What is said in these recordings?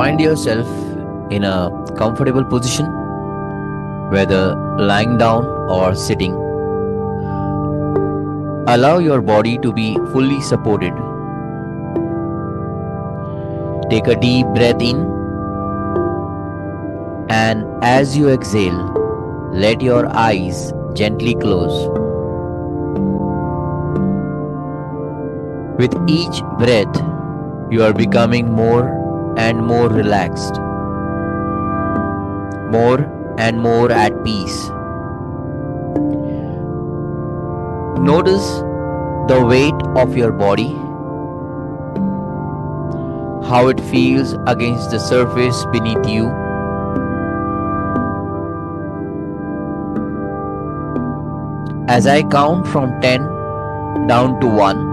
Find yourself in a comfortable position, whether lying down or sitting. Allow your body to be fully supported. Take a deep breath in, and as you exhale, let your eyes gently close. With each breath, you are becoming more and more relaxed, more and more at peace. Notice the weight of your body, how it feels against the surface beneath you. As I count from 10 down to 1,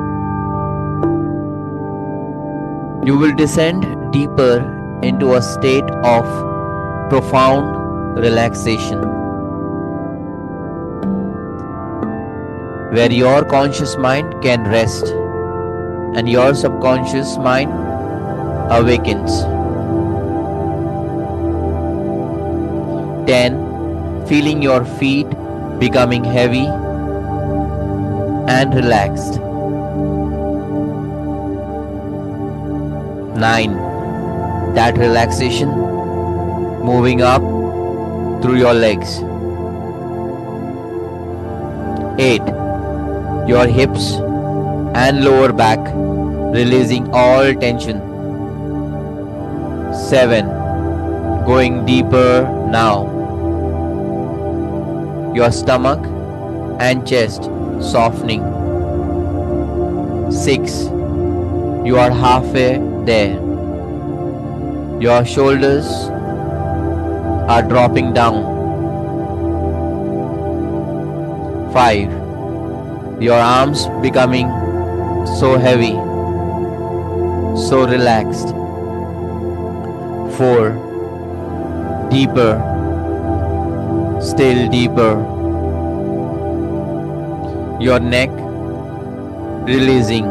you will descend deeper into a state of profound relaxation, where your conscious mind can rest and your subconscious mind awakens. 10. Feeling your feet becoming heavy and relaxed. 9. That relaxation moving up through your legs. 8. Your hips and lower back releasing all tension. 7. Going deeper now. Your stomach and chest softening. 6. You are halfway there. Your shoulders are dropping down. 5. Your arms becoming so heavy, so relaxed. 4. Deeper, still deeper. Your neck releasing.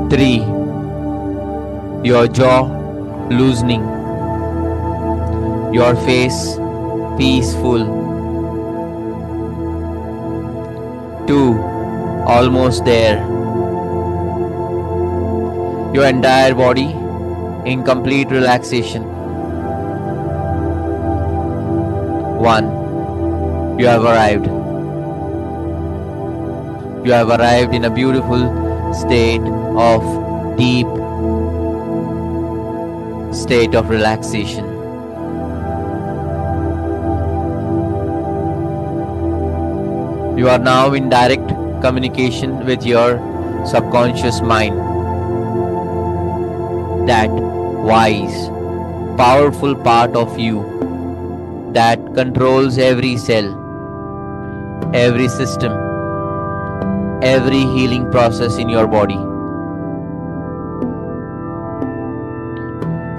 3. Your jaw loosening. Your face peaceful. 2. Almost there. Your entire body in complete relaxation. 1. You have arrived. You have arrived in a beautiful state of deep state of relaxation. You are now in direct communication with your subconscious mind. That wise, powerful part of you that controls every cell, every system, every healing process in your body.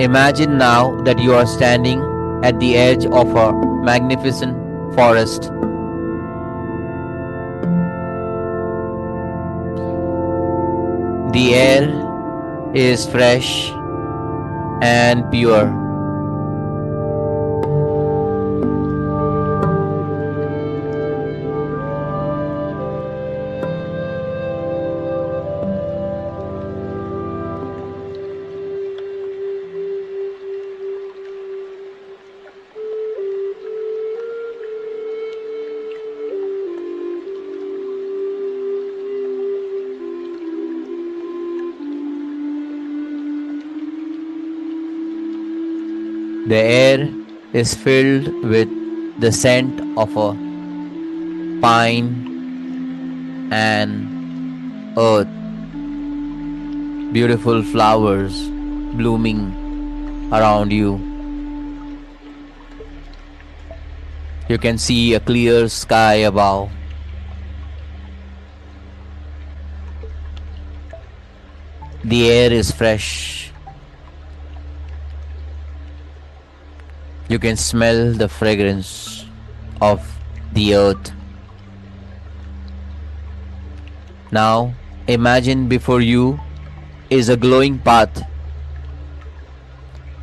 Imagine now that you are standing at the edge of a magnificent forest. The air is fresh and pure. The air is filled with the scent of a pine and earth. Beautiful flowers blooming around you. You can see a clear sky above. The air is fresh. You can smell the fragrance of the earth. Now imagine before you is a glowing path,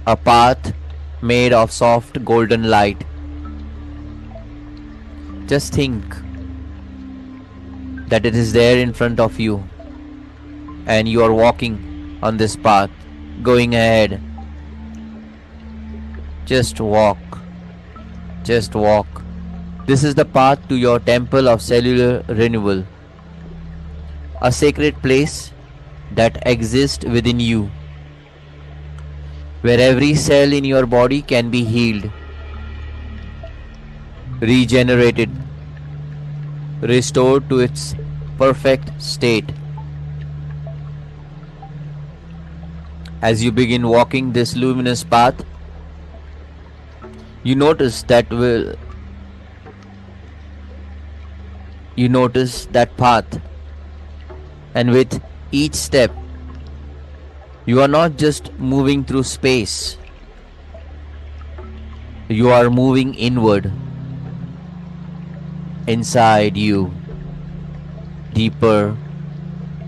a path made of soft golden light. Just think that it is there in front of you and you are walking on this path, going ahead. Just walk. Just walk. This is the path to your Temple of Cellular Renewal, a sacred place that exists within you, where every cell in your body can be healed, regenerated, restored to its perfect state. As you begin walking this luminous path, you notice that path, and with each step you are not just moving through space, you are moving inward, inside you, deeper,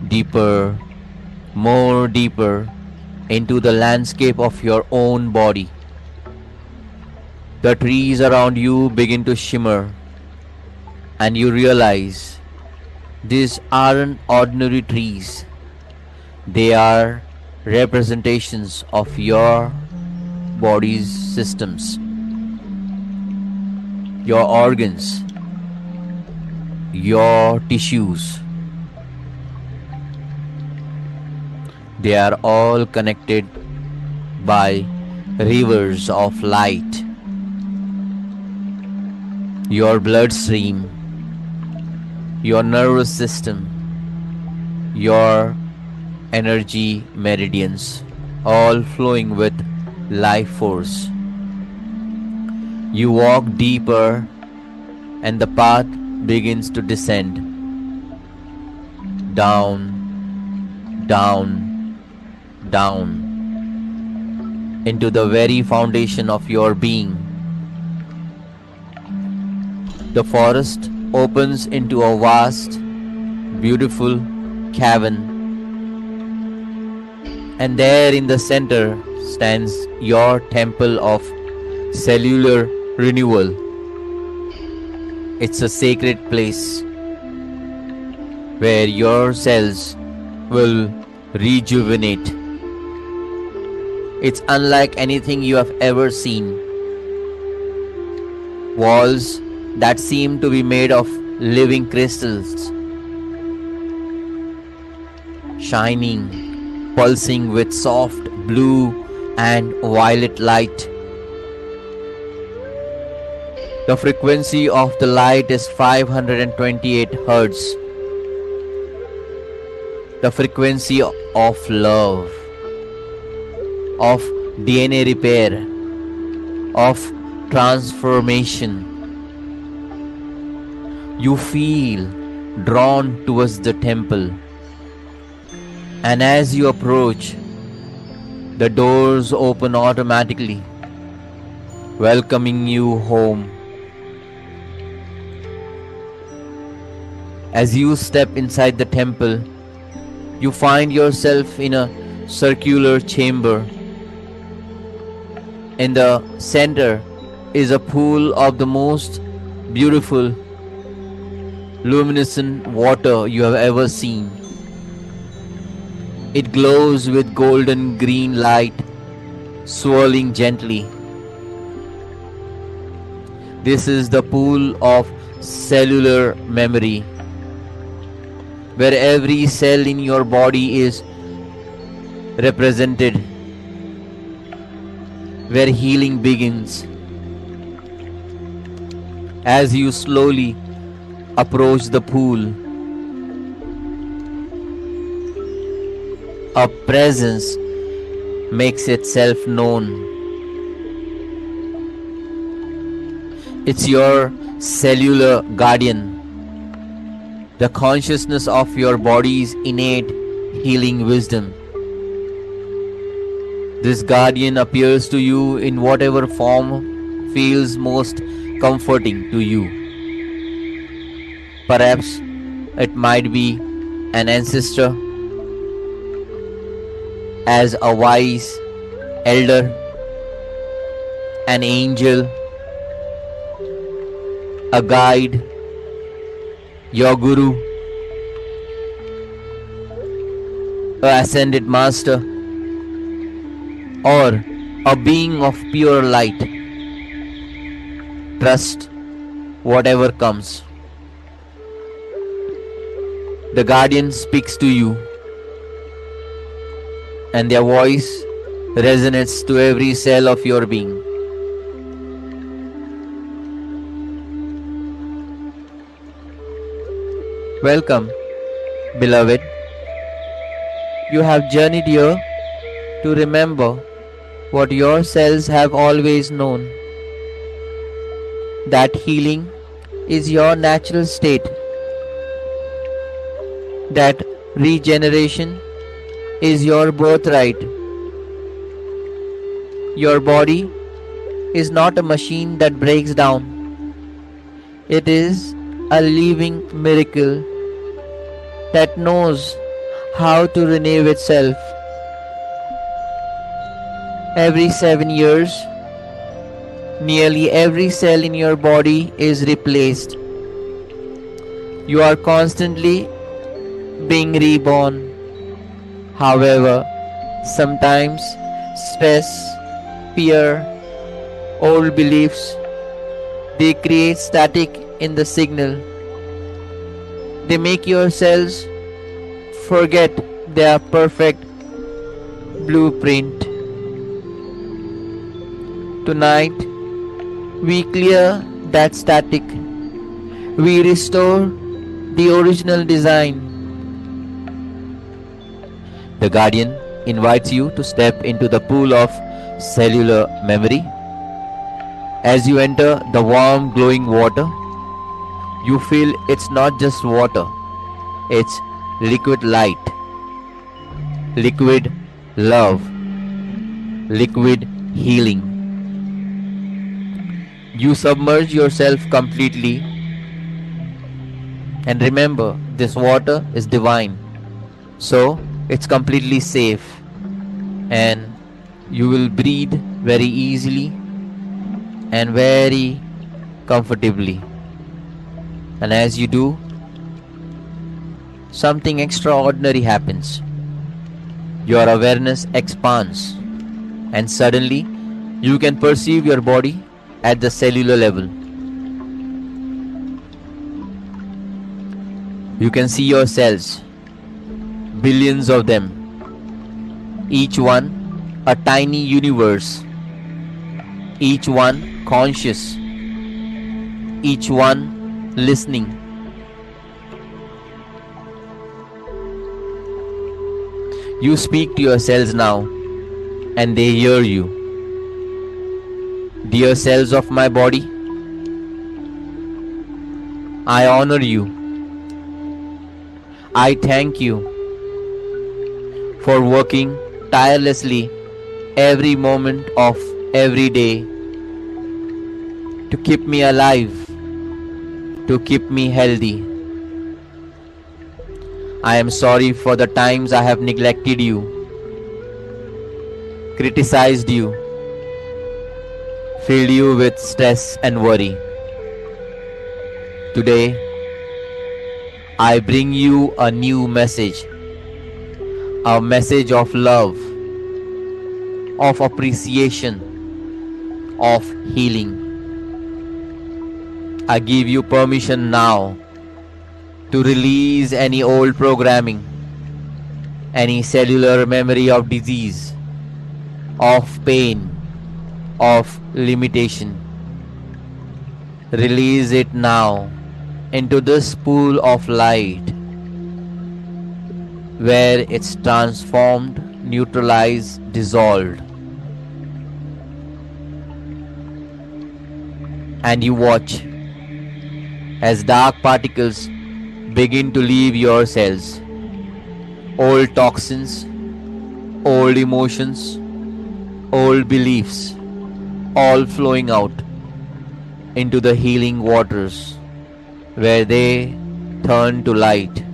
deeper, more deeper into the landscape of your own body. The trees around you begin to shimmer, and you realize these aren't ordinary trees. They are representations of your body's systems, your organs, your tissues. They are all connected by rivers of light. Your bloodstream, your nervous system, your energy meridians, all flowing with life force. You walk deeper and the path begins to descend. Down, down, down into the very foundation of your being. The forest opens into a vast, beautiful cavern, and there in the center stands your Temple of Cellular Renewal. It's a sacred place where your cells will rejuvenate. It's unlike anything you have ever seen. Walls that seem to be made of living crystals, shining, pulsing with soft blue and violet light. The frequency of the light is 528 Hz. The frequency of love, of DNA repair, of transformation. You feel drawn towards the temple, and as you approach, the doors open automatically, welcoming you home. As you step inside the temple, you find yourself in a circular chamber. In the center is a pool of the most beautiful, luminescent water you have ever seen. It glows with golden green light, swirling gently. This is the pool of cellular memory, where every cell in your body is represented, where healing begins. As you slowly approach the pool, a presence makes itself known. It's your cellular guardian, the consciousness of your body's innate healing wisdom. This guardian appears to you in whatever form feels most comforting to you. Perhaps it might be an ancestor, as a wise elder, an angel, a guide, your guru, a ascended master, or a being of pure light. Trust whatever comes. The guardian speaks to you, and their voice resonates to every cell of your being. Welcome, beloved. You have journeyed here to remember what your cells have always known, that healing is your natural state, that regeneration is your birthright. Your body is not a machine that breaks down, it is a living miracle that knows how to renew itself. Every 7 years, nearly every cell in your body is replaced. You are constantly being reborn. However, sometimes stress, fear, old beliefs, they create static in the signal. They make your cells forget their perfect blueprint. Tonight, we clear that static. We restore the original design. The guardian invites you to step into the pool of cellular memory. As you enter the warm, glowing water, you feel it's not just water, it's liquid light, liquid love, liquid healing. You submerge yourself completely, and remember, this water is divine, so it's completely safe, and you will breathe very easily and very comfortably. And as you do, something extraordinary happens. Your awareness expands, and suddenly you can perceive your body at the cellular level. You can see your cells, billions of them, each one a tiny universe, each one conscious, each one listening. You speak to your cells now, and they hear you. Dear cells of my body, I honor you. I thank you for working tirelessly every moment of every day to keep me alive, to keep me healthy. I am sorry for the times I have neglected you, criticized you, filled you with stress and worry. Today, I bring you a new message, a message of love, of appreciation, of healing. I give you permission now to release any old programming, any cellular memory of disease, of pain, of limitation. Release it now into this pool of light where it's transformed, neutralized, dissolved. And you watch as dark particles begin to leave your cells. Old toxins, old emotions, old beliefs, all flowing out into the healing waters where they turn to light.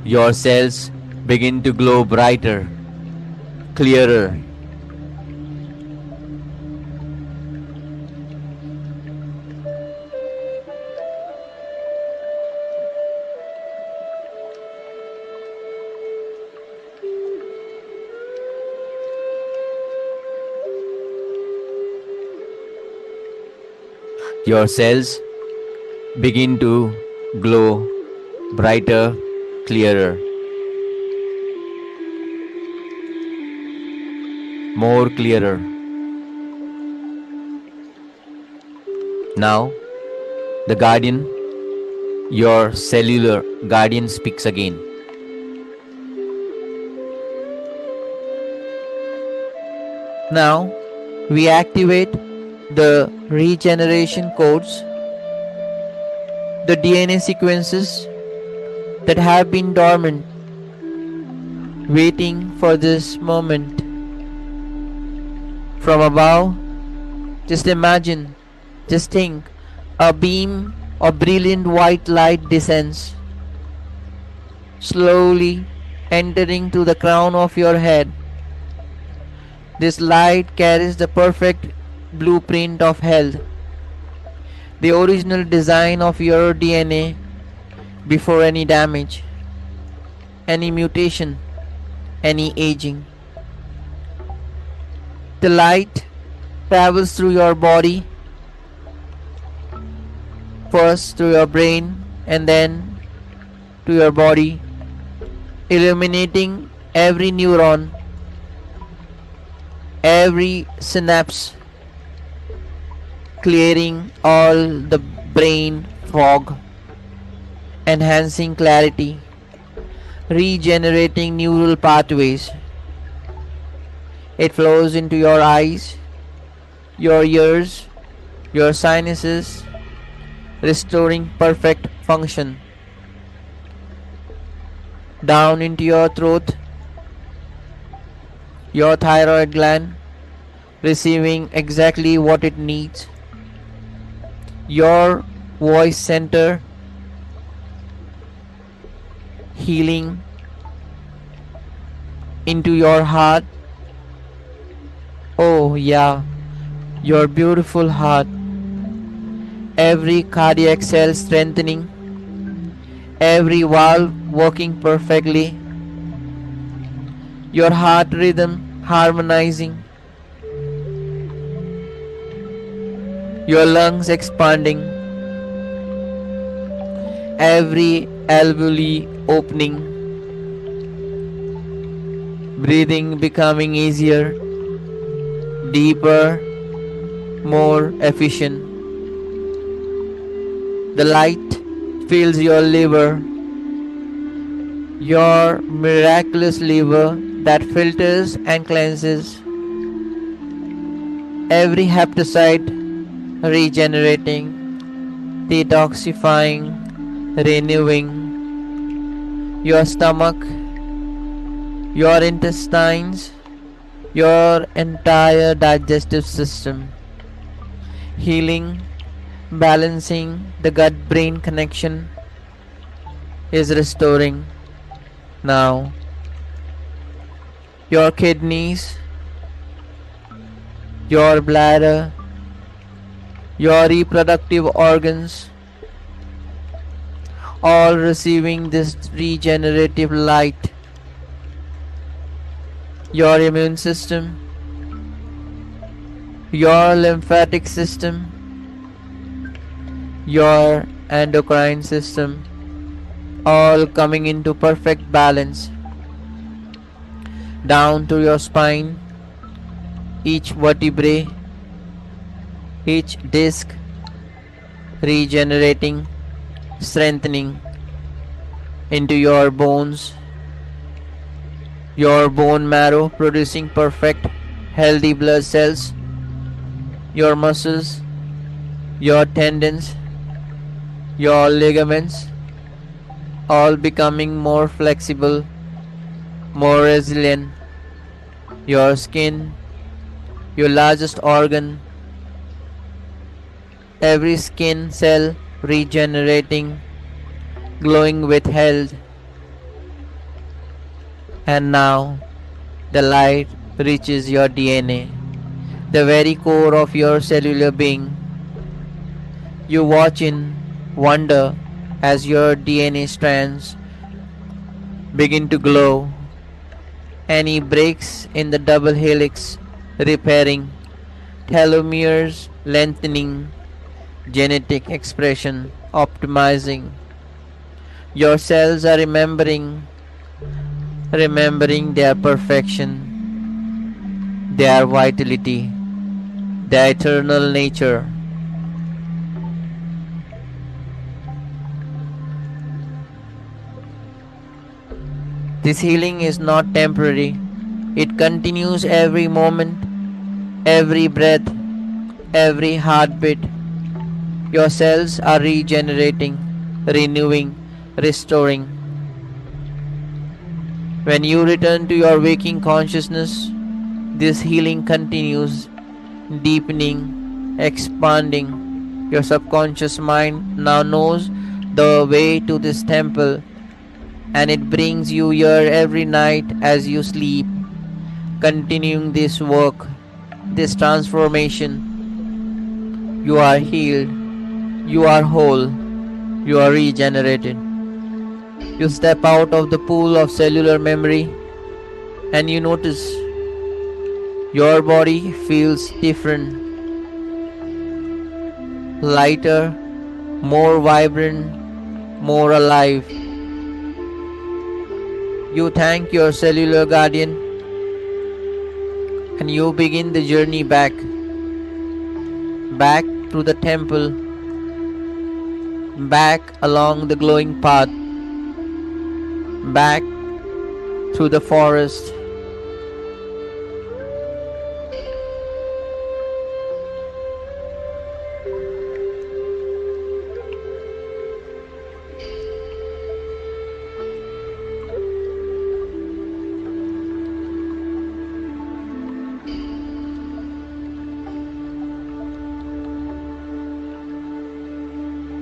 Your cells begin to glow brighter, clearer. Your cells begin to glow brighter, clearer, more clearer. Now, the guardian, your cellular guardian, speaks again. Now, we activate the regeneration codes, the DNA sequences that have been dormant, waiting for this moment. From above, just imagine, just think, a beam of brilliant white light descends, slowly entering to the crown of your head. This light carries the perfect blueprint of health, the original design of your DNA before any damage, any mutation, any aging. The light travels through your body, first through your brain and then to your body, illuminating every neuron, every synapse, clearing all the brain fog, enhancing clarity, regenerating neural pathways. It flows into your eyes, your ears, your sinuses, restoring perfect function. Down into your throat, your thyroid gland, receiving exactly what it needs. Your voice center, healing into your heart. Oh, yeah, your beautiful heart. Every cardiac cell strengthening, every valve working perfectly, your heart rhythm harmonizing, your lungs expanding, every alveoli opening, breathing becoming easier, deeper, more efficient. The light fills your liver, your miraculous liver that filters and cleanses, every hepatocyte regenerating, detoxifying, renewing, your stomach, your intestines, your entire digestive system, healing, balancing the gut-brain connection is restoring now. Your kidneys, your bladder, your reproductive organs, all receiving this regenerative light. Your immune system, your lymphatic system, your endocrine system, all coming into perfect balance. Down to your spine, each vertebrae, each disc, regenerating, strengthening into your bones, your bone marrow producing perfect, healthy blood cells, your muscles, your tendons, your ligaments, all becoming more flexible, more resilient. Your skin, your largest organ, every skin cell regenerating, glowing with health. And now the light reaches your DNA, the very core of your cellular being. You watch in wonder as your DNA strands begin to glow. Any breaks in the double helix repairing, telomeres lengthening, genetic expression optimizing. Your cells are remembering their perfection, their vitality, their eternal nature. This healing is not temporary. It continues every moment, every breath, every heartbeat. Your cells are regenerating, renewing, restoring. When you return to your waking consciousness, this healing continues, deepening, expanding. Your subconscious mind now knows the way to this temple, and it brings you here every night as you sleep, continuing this work, this transformation. You are healed, you are whole, you are regenerated. You step out of the pool of cellular memory and you notice your body feels different, lighter, more vibrant, more alive. You thank your cellular guardian and you begin the journey back through the temple, back along the glowing path, back through the forest.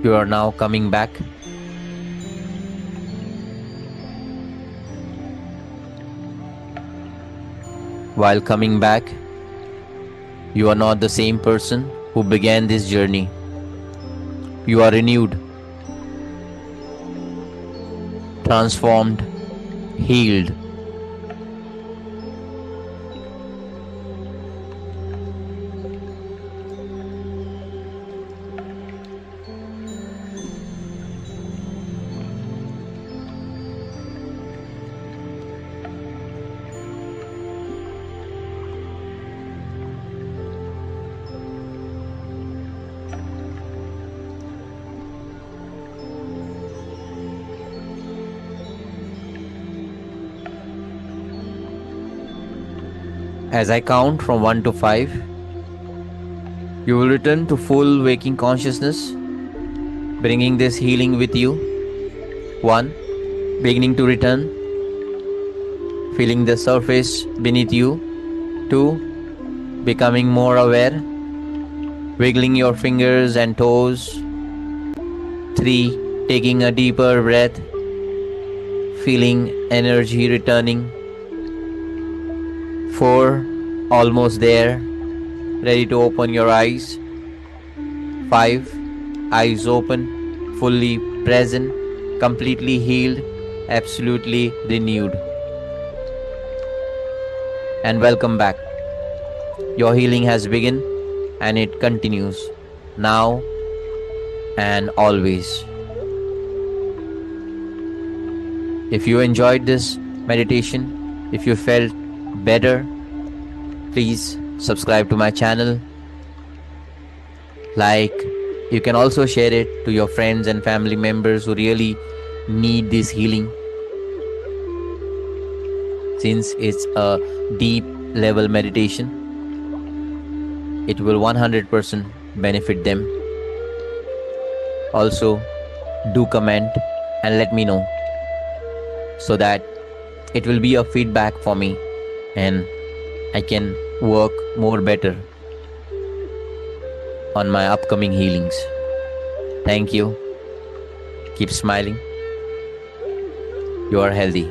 You are now coming back. While coming back, you are not the same person who began this journey. You are renewed, transformed, healed. As I count from 1 to 5, you will return to full waking consciousness, bringing this healing with you. 1. Beginning to return, feeling the surface beneath you. 2. Becoming more aware, wiggling your fingers and toes. 3. Taking a deeper breath, feeling energy returning. 4. Almost there, ready to open your eyes. 5. Eyes open, fully present, completely healed, absolutely renewed. And welcome back. Your healing has begun and it continues now and always. If you enjoyed this meditation, if you felt better, please subscribe to my channel. You can also share it to your friends and family members who really need this healing, since it's a deep level meditation. It will 100% benefit them. Also, do comment and let me know, so that it will be a feedback for me and I can work more better on my upcoming healings. Thank you. Keep smiling. You are healthy.